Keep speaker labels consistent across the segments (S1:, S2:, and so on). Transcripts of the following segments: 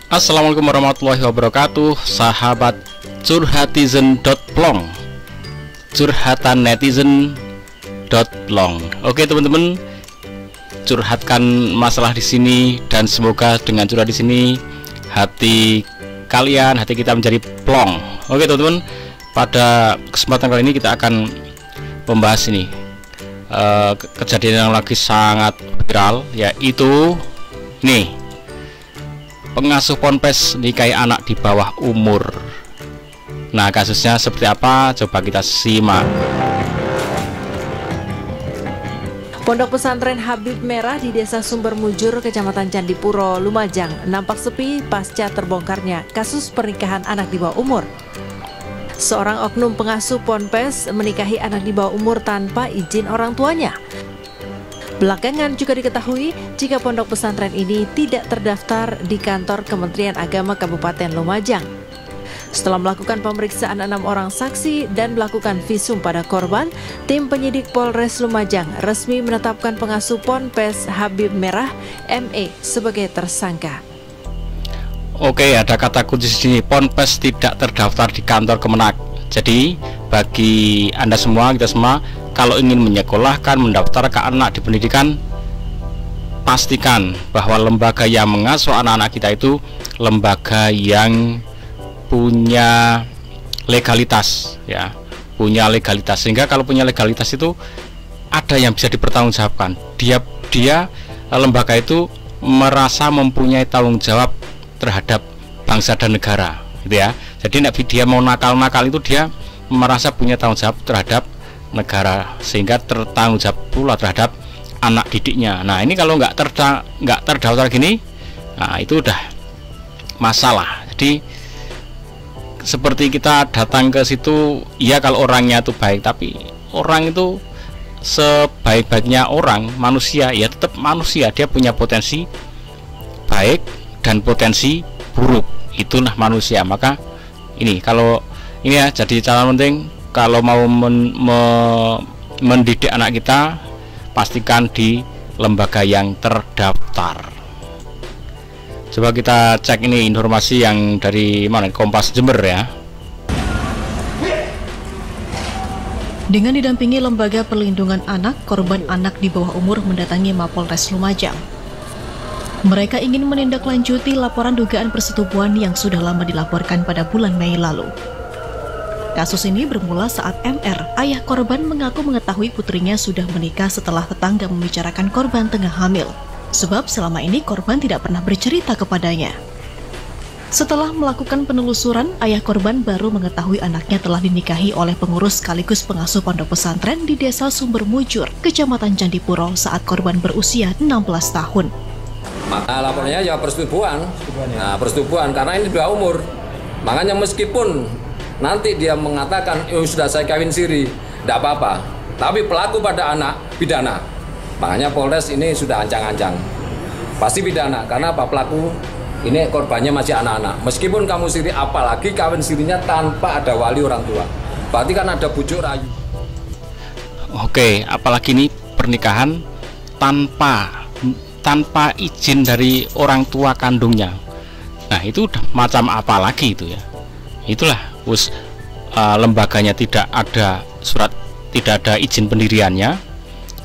S1: Assalamualaikum warahmatullahi wabarakatuh, sahabat curhatizen.plong, curhatan netizen.plong. Oke teman-teman, curhatkan masalah di sini dan semoga dengan curhat di sini hati kalian, hati kita menjadi plong. Oke teman-teman, pada kesempatan kali ini kita akan membahas ini kejadian yang lagi sangat viral, yaitu nih, pengasuh ponpes nikahi anak di bawah umur. Nah, kasusnya seperti apa? Coba kita simak.
S2: Pondok pesantren Habib Merah di Desa Sumber Mujur, Kecamatan Candipuro, Lumajang nampak sepi pasca terbongkarnya kasus pernikahan anak di bawah umur. Seorang oknum pengasuh ponpes menikahi anak di bawah umur tanpa izin orang tuanya. Belakangan juga diketahui jika pondok pesantren ini tidak terdaftar di kantor Kementerian Agama Kabupaten Lumajang. Setelah melakukan pemeriksaan 6 orang saksi dan melakukan visum pada korban, tim penyidik Polres Lumajang resmi menetapkan pengasuh ponpes Habib Merah ME sebagai tersangka.
S1: Oke, ada kata kunci di sini, ponpes tidak terdaftar di kantor Kemenak. Jadi bagi Anda semua, kita semua, kalau ingin menyekolahkan, mendaftarkan anak di pendidikan, pastikan bahwa lembaga yang mengasuh anak-anak kita itu lembaga yang punya legalitas, ya, punya legalitas. Sehingga kalau punya legalitas itu ada yang bisa dipertanggungjawabkan. Dia lembaga itu merasa mempunyai tanggung jawab terhadap bangsa dan negara, gitu ya. Jadi dia mau nakal-nakal itu dia merasa punya tanggung jawab terhadap negara, sehingga tertanggung jawab pula terhadap anak didiknya. Nah, ini kalau nggak terdaftar gini, nah itu udah masalah. Jadi seperti kita datang ke situ, ya kalau orangnya itu baik, tapi orang itu sebaik-baiknya orang, manusia, ya tetap manusia, dia punya potensi baik dan potensi buruk, itulah manusia. Maka ini kalau ini ya, jadi cara penting kalau mau mendidik anak kita, pastikan di lembaga yang terdaftar. Coba kita cek ini informasi yang dari mana, Kompas Jember ya.
S3: Dengan didampingi Lembaga Perlindungan Anak, korban anak di bawah umur mendatangi Mapolres Lumajang. Mereka ingin menindaklanjuti laporan dugaan persetubuhan yang sudah lama dilaporkan pada bulan Mei lalu. Kasus ini bermula saat MR, ayah korban, mengaku mengetahui putrinya sudah menikah setelah tetangga membicarakan korban tengah hamil. Sebab selama ini korban tidak pernah bercerita kepadanya. Setelah melakukan penelusuran, ayah korban baru mengetahui anaknya telah dinikahi oleh pengurus sekaligus pengasuh pondok pesantren di Desa Sumber Mujur, Kecamatan Candipuro saat korban berusia 16 tahun.
S4: Maka laporannya ya persetubuhan. Nah, persetubuhan karena ini dua umur. Makanya meskipun nanti dia mengatakan, sudah saya kawin siri, tidak apa-apa. Tapi pelaku pada anak, pidana. Makanya Polres ini sudah ancang-ancang. Pasti pidana, karena apa? Pelaku ini korbannya masih anak-anak. Meskipun kamu siri, apalagi kawin sirinya tanpa ada wali orang tua. Berarti kan ada bujuk rayu.
S1: Oke, apalagi ini pernikahan tanpa izin dari orang tua kandungnya. Nah, itu udah macam apa lagi itu ya. Itulah lembaganya tidak ada surat, tidak ada izin pendiriannya,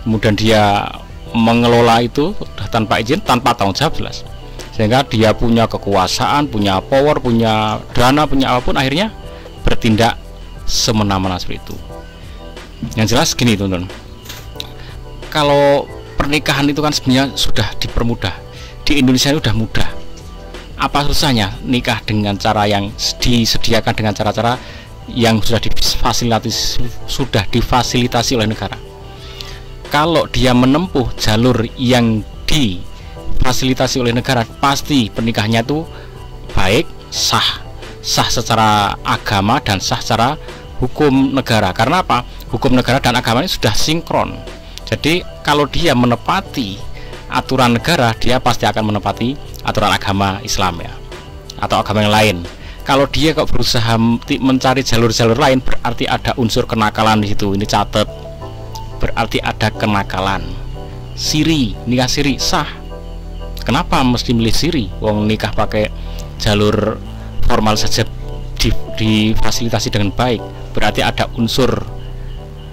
S1: kemudian dia mengelola itu tanpa izin, tanpa tanggung jawab jelas, sehingga dia punya kekuasaan, punya power, punya dana, punya apapun, akhirnya bertindak semena-mena seperti itu. Yang jelas gini teman-teman, kalau pernikahan itu kan sebenarnya sudah dipermudah di Indonesia, ini sudah mudah. Apa susahnya nikah dengan cara yang disediakan, dengan cara-cara yang sudah difasilitasi oleh negara. Kalau dia menempuh jalur yang difasilitasi oleh negara, pasti pernikahannya itu baik, sah secara agama dan sah secara hukum negara. Karena apa? Hukum negara dan agama ini sudah sinkron. Jadi kalau dia menepati aturan negara, dia pasti akan menepati aturan agama Islam ya, atau agama yang lain. Kalau dia kok berusaha mencari jalur-jalur lain, berarti ada unsur kenakalan di situ. Ini catat, berarti ada kenakalan. Siri, nikah siri sah. Kenapa mesti milih siri? Wong nikah pakai jalur formal saja difasilitasi dengan baik, berarti ada unsur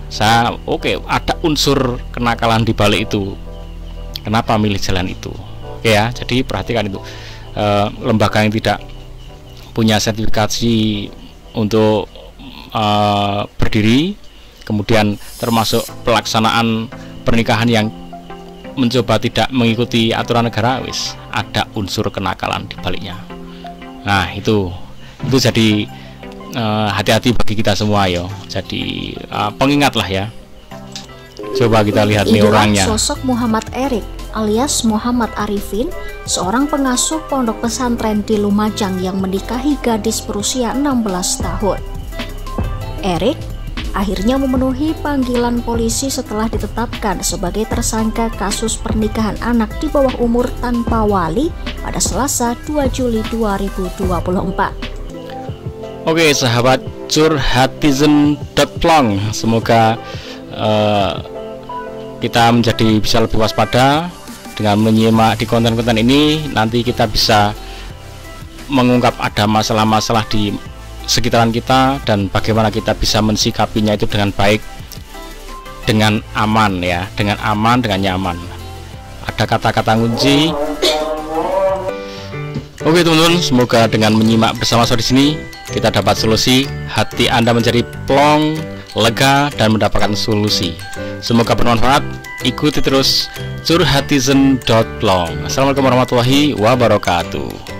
S1: ada unsur kenakalan di balik itu. Kenapa milih jalan itu? Oke ya, jadi perhatikan itu. Lembaga yang tidak punya sertifikasi untuk berdiri, kemudian termasuk pelaksanaan pernikahan yang mencoba tidak mengikuti aturan negara, ada unsur kenakalan di baliknya. Nah itu jadi hati-hati bagi kita semua yo. Jadi pengingat lah ya. Coba kita lihat nih orangnya.
S5: Sosok Muhammad Erik alias Muhammad Arifin, seorang pengasuh pondok pesantren di Lumajang yang menikahi gadis berusia 16 tahun. Erik akhirnya memenuhi panggilan polisi setelah ditetapkan sebagai tersangka kasus pernikahan anak di bawah umur tanpa wali pada Selasa 2 Juli 2024.
S1: Oke sahabat curhatizen.plong, semoga kita bisa lebih waspada dengan menyimak di konten-konten ini. Nanti kita bisa mengungkap ada masalah-masalah di sekitaran kita dan bagaimana kita bisa mensikapinya itu dengan baik, dengan aman ya, dengan aman, dengan nyaman. Ada kata-kata kunci. Oke teman-teman, semoga dengan menyimak bersama saya di sini kita dapat solusi, hati Anda menjadi plong, lega dan mendapatkan solusi. Semoga bermanfaat. Ikuti terus curhatizen.plong. Assalamualaikum warahmatullahi wabarakatuh.